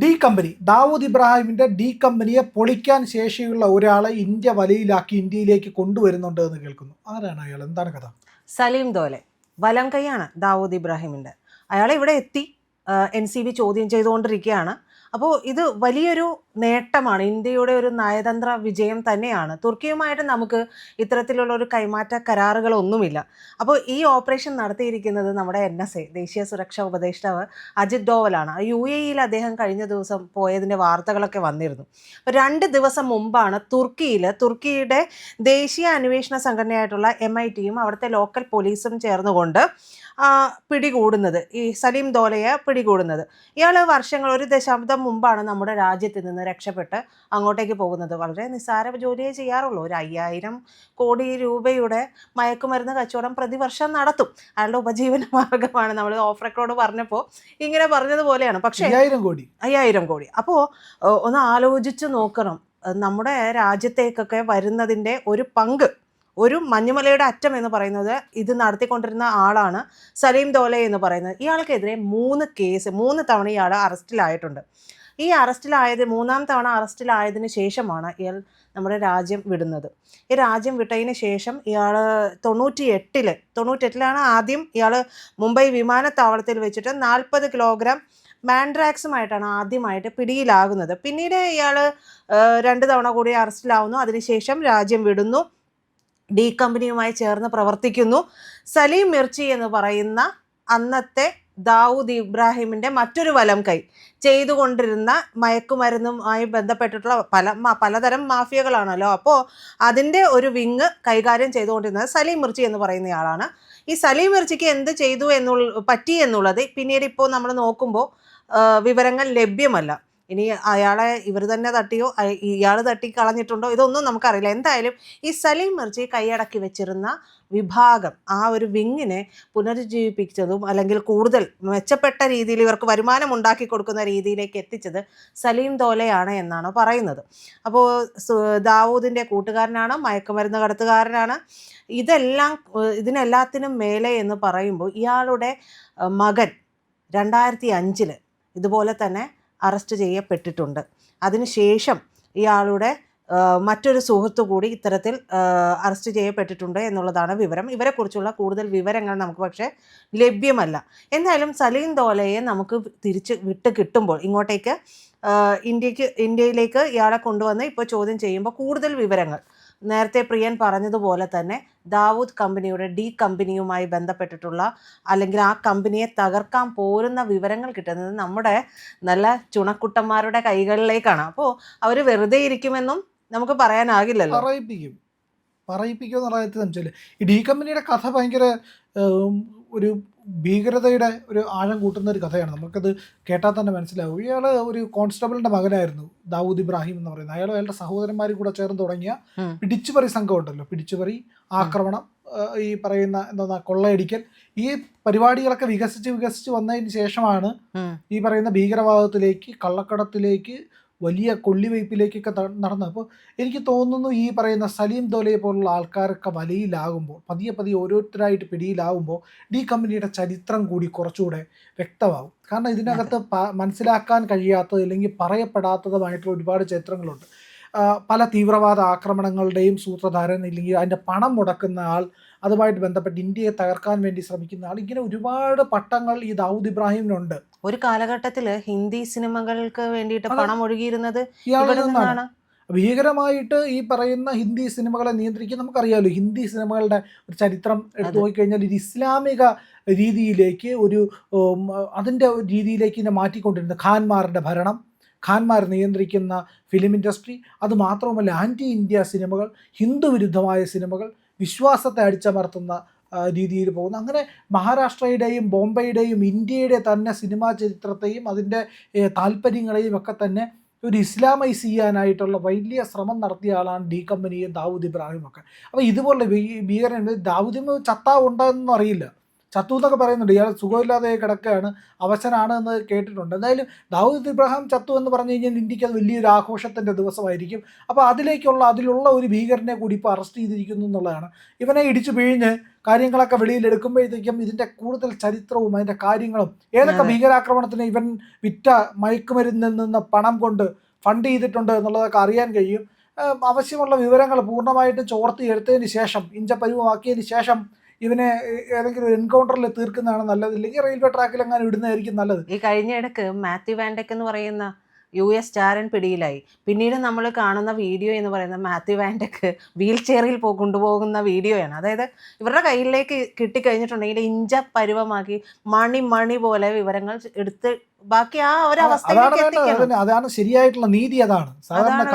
D company, Dawood ഇബ്രാഹിമിൻ്റെ D കമ്പനിയെ പൊളിക്കാൻ ശേഷിയുള്ള ഒരാളെ ഇന്ത്യ വലയിലാക്കി ഇന്ത്യയിലേക്ക് കൊണ്ടുവരുന്നുണ്ട് എന്ന് കേൾക്കുന്നു. ആരാണ് അയാൾ? എന്താണ് കഥ? സലീം ദോലെ വലം കൈയാണ് ദാവൂദ് ഇബ്രാഹിമിൻ്റെ. അയാൾ ഇവിടെ എത്തി NCB ചോദ്യം ചെയ്തുകൊണ്ടിരിക്കുകയാണ്. അപ്പോൾ ഇത് വലിയൊരു നേട്ടമാണ്, ഇന്ത്യയുടെ ഒരു നയതന്ത്ര വിജയം തന്നെയാണ്. തുർക്കിയുമായിട്ട് നമുക്ക് ഇത്തരത്തിലുള്ള ഒരു കൈമാറ്റ കരാറുകളൊന്നുമില്ല. അപ്പോൾ ഈ ഓപ്പറേഷൻ നടത്തിയിരിക്കുന്നത് നമ്മുടെ NSA ദേശീയ സുരക്ഷാ ഉപദേഷ്ടാവ് അജിത് ഡോവലാണ്. UAE-യിൽ അദ്ദേഹം കഴിഞ്ഞ ദിവസം പോയതിൻ്റെ വാർത്തകളൊക്കെ വന്നിരുന്നു. അപ്പോൾ 2 ദിവസം മുമ്പാണ് തുർക്കിയുടെ ദേശീയ അന്വേഷണ സംഘടനയായിട്ടുള്ള MITയും അവിടുത്തെ ലോക്കൽ പോലീസും ചേർന്നുകൊണ്ട് പിടികൂടുന്നത്, ഈ സലീം ദോലയെ പിടികൂടുന്നത്. ഇയാൾ വർഷങ്ങൾ, 1 ദശാബ്ദം മുമ്പാണ് നമ്മുടെ രാജ്യത്ത് നിന്ന് രക്ഷപ്പെട്ട് അങ്ങോട്ടേക്ക് പോകുന്നത്. വളരെ നിസ്സാര ജോലിയേ ചെയ്യാറുള്ളൂ. ഒരു 5000 കോടി രൂപയുടെ മയക്കുമരുന്ന് കച്ചവടം പ്രതിവർഷം നടത്തും. അയാളുടെ ഉപജീവന മാർഗമാണ്. നമ്മൾ ഓഫ് റെക്കോർഡ് പറഞ്ഞപ്പോൾ ഇങ്ങനെ പറഞ്ഞതുപോലെയാണ്. പക്ഷേ 5000 കോടി. അപ്പോൾ ഒന്ന് ആലോചിച്ച് നോക്കണം, നമ്മുടെ രാജ്യത്തേക്കൊക്കെ വരുന്നതിൻ്റെ ഒരു പങ്ക്, ഒരു മഞ്ഞുമലയുടെ അറ്റം എന്ന് പറയുന്നത് ഇത് നടത്തിക്കൊണ്ടിരുന്ന ആളാണ് സലീം ദോലെ എന്ന് പറയുന്നത്. ഇയാൾക്കെതിരെ 3 കേസ്, 3 തവണ ഇയാൾ അറസ്റ്റിലായിട്ടുണ്ട്. ഈ അറസ്റ്റിലായത് 3-ാം തവണ അറസ്റ്റിലായതിനു ശേഷമാണ് ഇയാൾ നമ്മുടെ രാജ്യം വിടുന്നത്. ഈ രാജ്യം വിട്ടതിന് ശേഷം ഇയാൾ 98-ലാണ് ആദ്യം ഇയാൾ മുംബൈ വിമാനത്താവളത്തിൽ വെച്ചിട്ട് 40 കിലോഗ്രാം മാൻഡ്രാക്സുമായിട്ടാണ് ആദ്യമായിട്ട് പിടിയിലാകുന്നത്. പിന്നീട് ഇയാൾ 2 തവണ കൂടി അറസ്റ്റിലാവുന്നു. അതിനുശേഷം രാജ്യം വിടുന്നു, ഡി കമ്പനിയുമായി ചേർന്ന് പ്രവർത്തിക്കുന്നു. സലീം മിർച്ചി എന്ന് പറയുന്ന അന്നത്തെ ദാവൂദ് ഇബ്രാഹിമിൻ്റെ മറ്റൊരു വലം കൈ ചെയ്തുകൊണ്ടിരുന്ന മയക്കുമരുന്നുമായി ബന്ധപ്പെട്ടിട്ടുള്ള പലതരം മാഫിയകളാണല്ലോ. അപ്പോൾ അതിൻ്റെ ഒരു വിങ് കൈകാര്യം ചെയ്തുകൊണ്ടിരുന്നത് സലീം മിർച്ചി എന്ന് പറയുന്നയാളാണ്. ഈ സലീം മിർച്ചിക്ക് എന്ത് ചെയ്തു പറ്റി എന്നുള്ളത് പിന്നീട് ഇപ്പോൾ നമ്മൾ നോക്കുമ്പോൾ വിവരങ്ങൾ ലഭ്യമല്ല. ഇനി അയാളെ ഇവർ തന്നെ തട്ടിയോ ഇയാൾ തട്ടി കളഞ്ഞിട്ടുണ്ടോ ഇതൊന്നും നമുക്കറിയില്ല. എന്തായാലും ഈ സലീം മിർച്ചി കൈയടക്കി വെച്ചിരുന്ന വിഭാഗം, ആ ഒരു വിങ്ങിനെ പുനരുജ്ജീവിപ്പിച്ചതും അല്ലെങ്കിൽ കൂടുതൽ മെച്ചപ്പെട്ട രീതിയിൽ ഇവർക്ക് വരുമാനം ഉണ്ടാക്കി കൊടുക്കുന്ന രീതിയിലേക്ക് എത്തിച്ചത് സലീം ദോലെയാണ് എന്നാണ് പറയുന്നത്. അപ്പോൾ ദാവൂദിൻ്റെ കൂട്ടുകാരനാണ്, മയക്കുമരുന്ന് കടത്തുകാരനാണ്. ഇതിനെല്ലാത്തിനും മേലെ എന്ന് പറയുമ്പോൾ ഇയാളുടെ മകൻ 2005 ഇതുപോലെ തന്നെ അറസ്റ്റ് ചെയ്യപ്പെട്ടിട്ടുണ്ട്. അതിനുശേഷം ഇയാളുടെ മറ്റൊരു സുഹൃത്തു കൂടി ഇത്തരത്തിൽ അറസ്റ്റ് ചെയ്യപ്പെട്ടിട്ടുണ്ട് എന്നുള്ളതാണ് വിവരം. ഇവരെക്കുറിച്ചുള്ള കൂടുതൽ വിവരങ്ങൾ നമുക്ക് പക്ഷേ ലഭ്യമല്ല. എന്തായാലും സലീം ദോലയെ നമുക്ക് തിരിച്ച് വിട്ട് കിട്ടുമ്പോൾ ഇങ്ങോട്ടേക്ക് ഇന്ത്യയിലേക്ക് ഇയാളെ കൊണ്ടുവന്ന് ഇപ്പോൾ ചോദ്യം ചെയ്യുമ്പോൾ കൂടുതൽ വിവരങ്ങൾ, നേരത്തെ പ്രിയൻ പറഞ്ഞതുപോലെ തന്നെ ദാവൂദ് കമ്പനിയുടെ ഡി കമ്പനിയുമായി ബന്ധപ്പെട്ടിട്ടുള്ള അല്ലെങ്കിൽ ആ കമ്പനിയെ തകർക്കാൻ പോരുന്ന വിവരങ്ങൾ കിട്ടുന്നത് നമ്മുടെ നല്ല ചുണക്കുട്ടന്മാരുടെ കൈകളിലേക്കാണ്. അപ്പോൾ അവർ വെറുതെ ഇരിക്കുമെന്നും നമുക്ക് പറയാനാകില്ലല്ലോ. പറയിപ്പിക്കുമെന്നുള്ള വെച്ചാൽ ഈ ഡി കമ്പനിയുടെ കഥ ഭയങ്കര ഒരു ഭീകരതയുടെ ഒരു ആഴം കൂട്ടുന്ന ഒരു കഥയാണ്. നമുക്കത് കേട്ടാൽ തന്നെ മനസ്സിലാവും. ഇയാൾ ഒരു കോൺസ്റ്റബിളിൻ്റെ മകനായിരുന്നു, ദാവൂദ് ഇബ്രാഹിം എന്ന് പറയുന്നത്. അയാളുടെ സഹോദരന്മാരും കൂടെ ചേർന്ന് തുടങ്ങിയ പിടിച്ചുപറി സംഘം ഉണ്ടല്ലോ, പിടിച്ചുപറി, ആക്രമണം, ഈ പറയുന്ന കൊള്ളയടിക്കൽ, ഈ പരിപാടികളൊക്കെ വികസിച്ച് വന്നതിന് ശേഷമാണ് ഈ പറയുന്ന ഭീകരവാദത്തിലേക്ക്, കള്ളക്കടത്തിലേക്ക്, വലിയ കൊള്ളിവയ്പ്പിലേക്കൊക്കെ നടന്നത്. അപ്പോൾ എനിക്ക് തോന്നുന്നു ഈ പറയുന്ന സലീം ദോലയെ പോലുള്ള ആൾക്കാരൊക്കെ വലയിലാകുമ്പോൾ, പതിയെ ഓരോരുത്തരായിട്ട് പിടിയിലാകുമ്പോൾ ഡി കമ്പനിയുടെ ചരിത്രം കൂടി കുറച്ചുകൂടെ വ്യക്തമാകും. കാരണം ഇതിനകത്ത് മനസ്സിലാക്കാൻ കഴിയാത്തത് അല്ലെങ്കിൽ പറയപ്പെടാത്തതുമായിട്ടുള്ള ഒരുപാട് ചരിത്രങ്ങളുണ്ട്. പല തീവ്രവാദ ആക്രമണങ്ങളുടെയും സൂത്രധാരൻ, ഇല്ലെങ്കിൽ അതിൻ്റെ പണം മുടക്കുന്ന ആൾ, അതുമായിട്ട് ബന്ധപ്പെട്ട് ഇന്ത്യയെ തകർക്കാൻ വേണ്ടി ശ്രമിക്കുന്ന ആൾ, ഇങ്ങനെ ഒരുപാട് പട്ടങ്ങൾ ഈ ദാവൂദ് ഇബ്രാഹിമിനുണ്ട്. ഒരു കാലഘട്ടത്തിൽ ഹിന്ദി സിനിമകൾക്ക് വേണ്ടിയിട്ട് പണം ഒഴുകിയിരുന്നത് ഇവിടെ നിന്നാണ്. ഭീകരമായിട്ട് ഈ പറയുന്ന ഹിന്ദി സിനിമകളെ നിയന്ത്രിക്കാൻ നമുക്കറിയാമല്ലോ. ഹിന്ദി സിനിമകളുടെ ഒരു ചരിത്രം എടുത്തു നോക്കിക്കഴിഞ്ഞാൽ ഒരു ഇസ്ലാമിക രീതിയിലേക്ക്, അതിൻ്റെ രീതിയിലേക്ക് ഇതിനെ മാറ്റിക്കൊണ്ടിരുന്ന ഖാൻമാരുടെ ഭരണം, ഖാൻമാർ നിയന്ത്രിക്കുന്ന ഫിലിം ഇൻഡസ്ട്രി, അതുമാത്രമല്ല ആൻറ്റി ഇന്ത്യ സിനിമകൾ, ഹിന്ദു വിരുദ്ധമായ സിനിമകൾ, വിശ്വാസത്തെ അടിച്ചമർത്തുന്ന രീതിയിൽ പോകുന്നു. അങ്ങനെ മഹാരാഷ്ട്രയുടെയും ബോംബെയുടെയും ഇന്ത്യയുടെ തന്നെ സിനിമാ ചരിത്രത്തെയും അതിൻ്റെ താല്പര്യങ്ങളെയും ഒക്കെ തന്നെ ഒരു ഇസ്ലാമൈസ് ചെയ്യാനായിട്ടുള്ള വലിയ ശ്രമം നടത്തിയ ആളാണ് ഡി കമ്പനിയും ദാവൂദ് ഇബ്രാഹിം ഒക്കെ. അപ്പോൾ ഇതുപോലെ ഭീകരൻ ദാവൂദ് ചത്താ ഉണ്ടെന്നൊന്നും അറിയില്ല. ചത്തു എന്നൊക്കെ പറയുന്നുണ്ട്. ഇയാൾ സുഖമില്ലാതെ കിടക്കുകയാണ്, അവശനാണ് എന്ന് കേട്ടിട്ടുണ്ട്. എന്തായാലും ദാവൂദ് ഇബ്രാഹിം ചത്തു എന്ന് പറഞ്ഞു കഴിഞ്ഞാൽ ഇന്ത്യക്ക് അത് വലിയൊരു ആഘോഷത്തിൻ്റെ ദിവസമായിരിക്കും. അപ്പോൾ അതിലുള്ള ഒരു ഭീകരനെ കൂടി ഇപ്പോൾ അറസ്റ്റ് ചെയ്തിരിക്കുന്നു എന്നുള്ളതാണ്. ഇവനെ ഇടിച്ചു പിഴിഞ്ഞ് കാര്യങ്ങളൊക്കെ വെളിയിലെടുക്കുമ്പോഴത്തേക്കും ഇതിൻ്റെ കൂടുതൽ ചരിത്രവും അതിൻ്റെ കാര്യങ്ങളും ഏതൊക്കെ ഭീകരാക്രമണത്തിന് ഇവൻ വിറ്റ മയക്കുമരുന്നിൽ നിന്ന് പണം കൊണ്ട് ഫണ്ട് ചെയ്തിട്ടുണ്ട് എന്നുള്ളതൊക്കെ അറിയാൻ കഴിയും. ആവശ്യമുള്ള വിവരങ്ങൾ പൂർണ്ണമായിട്ടും ചോർത്തി എടുത്തതിന് ശേഷം, ഇഞ്ചപ്പരിവമാക്കിയതിന് ശേഷം ഇവനെ ഏതെങ്കിലും ഒരു എൻകൗണ്ടറിൽ തീർക്കുന്നതാണ് നല്ലത്. ഇല്ലെങ്കിൽ റെയിൽവേ ട്രാക്കിൽ എങ്ങനെ ഇടുന്നതായിരിക്കും നല്ലത്. ഈ കഴിഞ്ഞ ഇടക്ക് മാത്യു വാൻഡെക്ക് എന്ന് പറയുന്ന US ചാരൻ പിടിയിലായി. പിന്നീട് നമ്മൾ കാണുന്ന വീഡിയോ എന്ന് പറയുന്നത് മാത്യു വാൻഡെക്ക് വീൽ ചെയറിൽ കൊണ്ടുപോകുന്ന വീഡിയോയാണ്. അതായത് ഇവരുടെ കയ്യിലേക്ക് കിട്ടിക്കഴിഞ്ഞിട്ടുണ്ടെങ്കിൽ ഇഞ്ച പരുവമാക്കി മണി പോലെ വിവരങ്ങൾ എടുത്ത് ബാക്കി ആ ഒരു അവസ്ഥയിലേക്ക് എത്തിക്കണം. അതാണ് ശരിയായിട്ടുള്ള നീതി. അതാണ്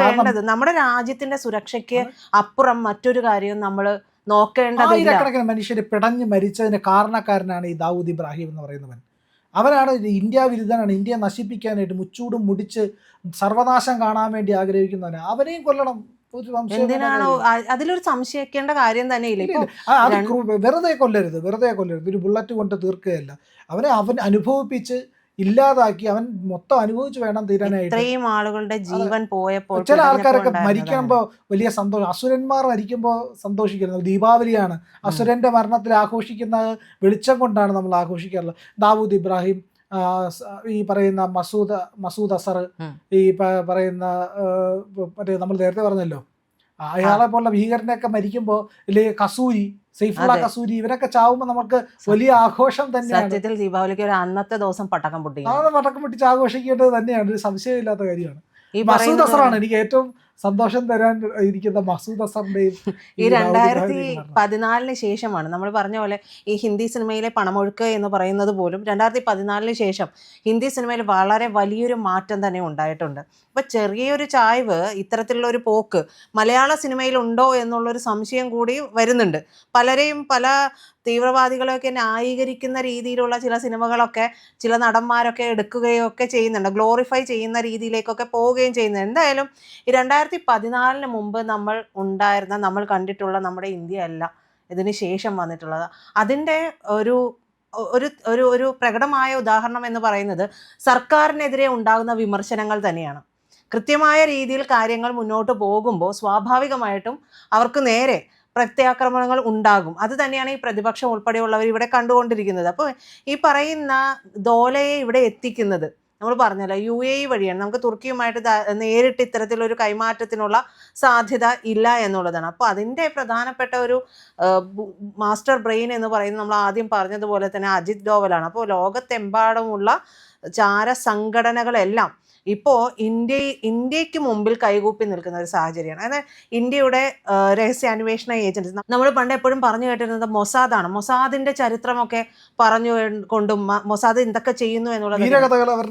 വേണ്ടത്. നമ്മുടെ രാജ്യത്തിന്റെ സുരക്ഷയ്ക്ക് അപ്പുറം മറ്റൊരു കാര്യവും നമ്മൾ നോക്കേണ്ടതില്ല. ആയിരക്കണക്കിന് മനുഷ്യർ പിടഞ്ഞ് മരിച്ചതിന് കാരണക്കാരനാണ് ഈ ദാവൂദ് ഇബ്രാഹിം എന്ന് പറയുന്നവൻ. അവനാണ് ഇന്ത്യ വിരുദ്ധനാണ്. ഇന്ത്യയെ നശിപ്പിക്കാനായിട്ട് മുച്ചൂടും മുടിച്ച് സർവനാശം കാണാൻ വേണ്ടി ആഗ്രഹിക്കുന്നവന്. അവനെയും കൊല്ലണം. എന്തിനാണോ അതിലൊരു സംശയിക്കേണ്ട കാര്യം തന്നെ ഇല്ല. വെറുതെ കൊല്ലരുത്. ഒരു ബുള്ളറ്റ് കൊണ്ട് തീർക്കുകയല്ല. അവൻ അനുഭവിപ്പിച്ച് ഇല്ലാതാക്കി, അവൻ മൊത്തം അനുഭവിച്ച് വേണം തീരാനായിട്ട്. ഇത്രയും ആളുകളുടെ ജീവൻ പോയപ്പോൾ ചില ആൾക്കാരൊക്കെ മരിക്കുമ്പോൾ വലിയ സന്തോഷം, അസുരന്മാർ മരിക്കുമ്പോൾ സന്തോഷിക്കുന്നത് ദീപാവലിയാണ്. അസുരന്റെ മരണത്തിൽ ആഘോഷിക്കുന്നത് വെളിച്ചം കൊണ്ടാണ് നമ്മൾ ആഘോഷിക്കാറുള്ളത്. ദാവൂദ് ഇബ്രാഹിം, ഈ പറയുന്ന മസൂദ് അസർ, ഈ പറയുന്ന മറ്റേ നമ്മൾ നേരത്തെ പറഞ്ഞല്ലോ അയാളെ പോലുള്ള ഭീകരനൊക്കെ മരിക്കുമ്പോൾ, ഇല്ലെങ്കിൽ കസൂരി, സൈഫുള്ള കസൂരി, ഇവരൊക്കെ ചാവുമ്പോൾ നമുക്ക് വലിയ ആഘോഷം തന്നെയാണ്. സത്യത്തിൽ ദീപാവലിക്ക് ഒരു അന്നത്തെ ദിവസം പടക്കം പൊട്ടിച്ച് ആഘോഷിക്കേണ്ടത് തന്നെയാണ്. ഒരു സംശയമില്ലാത്ത കാര്യമാണ്. മസൂദ് അസറാണ് എനിക്ക് ഏറ്റവും സന്തോഷം തരാൻ ഇരിക്കുന്ന. മസൂദ് അസറിന്റെയും ഈ 2014 ശേഷമാണ് നമ്മൾ പറഞ്ഞ പോലെ ഈ ഹിന്ദി സിനിമയിലെ പണമൊഴുക്ക് എന്ന് പറയുന്നത് പോലും 2014 ശേഷം ഹിന്ദി സിനിമയിൽ വളരെ വലിയൊരു മാറ്റം തന്നെ ഉണ്ടായിട്ടുണ്ട്. അപ്പോൾ ചെറിയൊരു ചായ്വ്, ഇത്തരത്തിലുള്ള ഒരു പോക്ക് മലയാള സിനിമയിൽ ഉണ്ടോ എന്നുള്ളൊരു സംശയം കൂടി വരുന്നുണ്ട്. പലരെയും പല തീവ്രവാദികളെയൊക്കെ ന്യായീകരിക്കുന്ന രീതിയിലുള്ള ചില സിനിമകളൊക്കെ ചില നടന്മാരൊക്കെ എടുക്കുകയോ ഒക്കെ ചെയ്യുന്നുണ്ട്, ഗ്ലോറിഫൈ ചെയ്യുന്ന രീതിയിലേക്കൊക്കെ പോവുകയും ചെയ്യുന്നുണ്ട്. എന്തായാലും ഈ 2014 മുമ്പ് നമ്മൾ കണ്ടിട്ടുള്ള നമ്മുടെ ഇന്ത്യ അല്ല ഇതിന് ശേഷം വന്നിട്ടുള്ളത്. അതിൻ്റെ ഒരു ഒരു ഒരു ഒരു പ്രകടമായ ഉദാഹരണം എന്ന് പറയുന്നത് സർക്കാരിനെതിരെ ഉണ്ടാകുന്ന വിമർശനങ്ങൾ തന്നെയാണ്. കൃത്യമായ രീതിയിൽ കാര്യങ്ങൾ മുന്നോട്ട് പോകുമ്പോൾ സ്വാഭാവികമായിട്ടും അവർക്ക് നേരെ പ്രത്യാക്രമണങ്ങൾ ഉണ്ടാകും. അത് തന്നെയാണ് ഈ പ്രതിപക്ഷം ഉൾപ്പെടെയുള്ളവർ ഇവിടെ കണ്ടുകൊണ്ടിരിക്കുന്നത്. അപ്പോൾ ഈ പറയുന്ന ദോലയെ ഇവിടെ എത്തിക്കുന്നത് നമ്മൾ പറഞ്ഞല്ലോ UAE വഴിയാണ്. നമുക്ക് തുർക്കിയുമായിട്ട് നേരിട്ട് ഇത്തരത്തിലൊരു കൈമാറ്റത്തിനുള്ള സാധ്യത ഇല്ല എന്നുള്ളതാണ്. അപ്പോൾ അതിൻ്റെ പ്രധാനപ്പെട്ട ഒരു മാസ്റ്റർ ബ്രെയിൻ എന്ന് പറയുന്നത് നമ്മൾ ആദ്യം പറഞ്ഞതുപോലെ തന്നെ അജിത് ഡോവലാണ്. അപ്പോൾ ലോകത്തെമ്പാടുമുള്ള ചാര സംഘടനകളെല്ലാം ഇപ്പോൾ ഇന്ത്യക്ക് മുമ്പിൽ കൈകൂപ്പി നിൽക്കുന്ന ഒരു സാഹചര്യമാണ്. അതായത് ഇന്ത്യയുടെ രഹസ്യാന്വേഷണ ഏജൻസി, നമ്മൾ പണ്ട് എപ്പോഴും പറഞ്ഞു കേട്ടിരുന്നത് മൊസാദാണ്. മൊസാദിന്റെ ചരിത്രമൊക്കെ പറഞ്ഞു കൊണ്ടും മൊസാദ് എന്തൊക്കെ ചെയ്യുന്നു എന്നുള്ളത്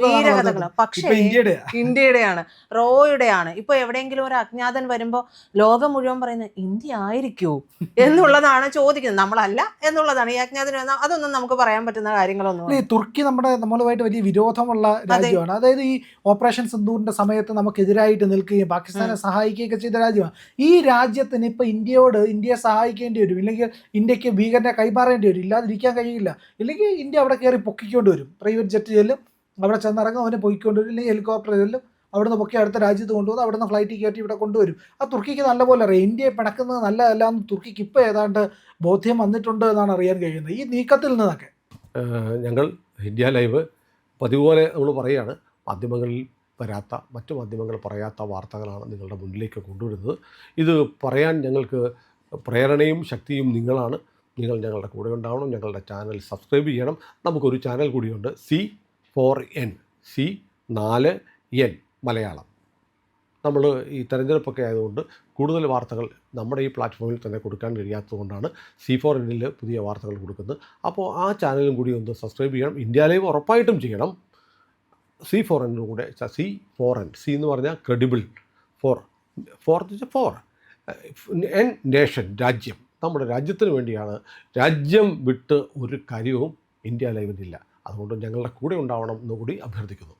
വീരകഥകൾ. പക്ഷേ ഇന്ത്യയുടെയാണ്, റോയുടെയാണ്. ഇപ്പോൾ എവിടെയെങ്കിലും ഒരു അജ്ഞാതൻ വരുമ്പോൾ ലോകം മുഴുവൻ പറയുന്നത് ഇന്ത്യ ആയിരിക്കൂ എന്നുള്ളതാണ് ചോദിക്കുന്നത്. നമ്മളല്ല എന്നുള്ളതാണ്. ഈ അജ്ഞാതൻ അതൊന്നും നമുക്ക് പറയാൻ പറ്റുന്ന കാര്യങ്ങളൊന്നും. തുർക്കി നമ്മളുമായിട്ട് വലിയ വിരോധമുള്ള രാജ്യമാണ്. അതായത് ഈ ഓപ്പറേഷൻ സിന്ദൂറിന്റെ സമയത്ത് നമുക്കെതിരായിട്ട് നിൽക്കുകയും പാകിസ്ഥാനെ സഹായിക്കുകയൊക്കെ ചെയ്ത രാജ്യമാണ്. ഈ രാജ്യത്തിന് ഇപ്പോൾ ഇന്ത്യയെ സഹായിക്കേണ്ടി വരും, ഇല്ലെങ്കിൽ ഇന്ത്യക്ക് ഭീകരനെ കൈമാറേണ്ടി വരും. ഇല്ലാതിരിക്കാൻ കഴിയില്ല. ഇല്ലെങ്കിൽ ഇന്ത്യ അവിടെ കയറി പൊക്കിക്കൊണ്ട് വരും. പ്രൈവറ്റ് ജെറ്റ് ചെല്ലും, അവിടെ ചെന്നിറങ്ങും, അവനെ പൊക്കിക്കൊണ്ട് വരും. ഇല്ലെങ്കിൽ ഹെലികോപ്റ്റർ ചെല്ലും, അവിടുന്ന് പൊക്കി അടുത്ത രാജ്യത്ത് കൊണ്ടുവന്ന് അവിടുന്ന് ഫ്ലൈറ്റ് കയറ്റി ഇവിടെ കൊണ്ടുവരും. ആ തുർക്കിക്ക് നല്ലപോലെ അറിയാം ഇന്ത്യയെ പിണക്കുന്നത് നല്ലതല്ല എന്ന് തുർക്കിക്ക് ഇപ്പോൾ ഏതാണ്ട് ബോധ്യം വന്നിട്ടുണ്ട് എന്നാണ് അറിയാൻ കഴിയുന്നത് ഈ നീക്കത്തിൽ നിന്നൊക്കെ. ഞങ്ങൾ ഇന്ത്യ ലൈവ് പതിവുപോലെ നമ്മൾ പറയുകയാണ്, മാധ്യമങ്ങളിൽ വരാത്ത, മറ്റു മാധ്യമങ്ങൾ പറയാത്ത വാർത്തകളാണ് നിങ്ങളുടെ മുന്നിലേക്ക് കൊണ്ടുവരുന്നത്. ഇത് പറയാൻ ഞങ്ങൾക്ക് പ്രേരണയും ശക്തിയും നിങ്ങളാണ്. നിങ്ങൾ ഞങ്ങളുടെ കൂടെ ഉണ്ടാവണം. ഞങ്ങളുടെ ചാനൽ സബ്സ്ക്രൈബ് ചെയ്യണം. നമുക്കൊരു ചാനൽ കൂടിയുണ്ട്, C4N, C4N മലയാളം. നമ്മൾ ഈ തെരഞ്ഞെടുപ്പൊക്കെ ആയതുകൊണ്ട് കൂടുതൽ വാർത്തകൾ നമ്മുടെ ഈ പ്ലാറ്റ്ഫോമിൽ തന്നെ കൊടുക്കാൻ കഴിയാത്തതുകൊണ്ടാണ് C4Nൽ പുതിയ വാർത്തകൾ കൊടുക്കുന്നത്. അപ്പോൾ ആ ചാനലും കൂടി ഒന്ന് സബ്സ്ക്രൈബ് ചെയ്യണം. ഇന്ത്യ ലൈവ് ഉറപ്പായിട്ടും ചെയ്യണം. C4N കൂടെ, C4N, C എന്ന് പറഞ്ഞാൽ ക്രെഡിബിൾ, ഫോർ എൻ നേഷൻ, രാജ്യം. നമ്മുടെ രാജ്യത്തിന് വേണ്ടിയാണ്. രാജ്യം വിട്ട് ഒരു കാര്യവും ഇന്ത്യ ലൈവിനില്ല. അതുകൊണ്ട് ഞങ്ങളുടെ കൂടെ ഉണ്ടാവണം എന്നുകൂടി അഭ്യർത്ഥിക്കുന്നു.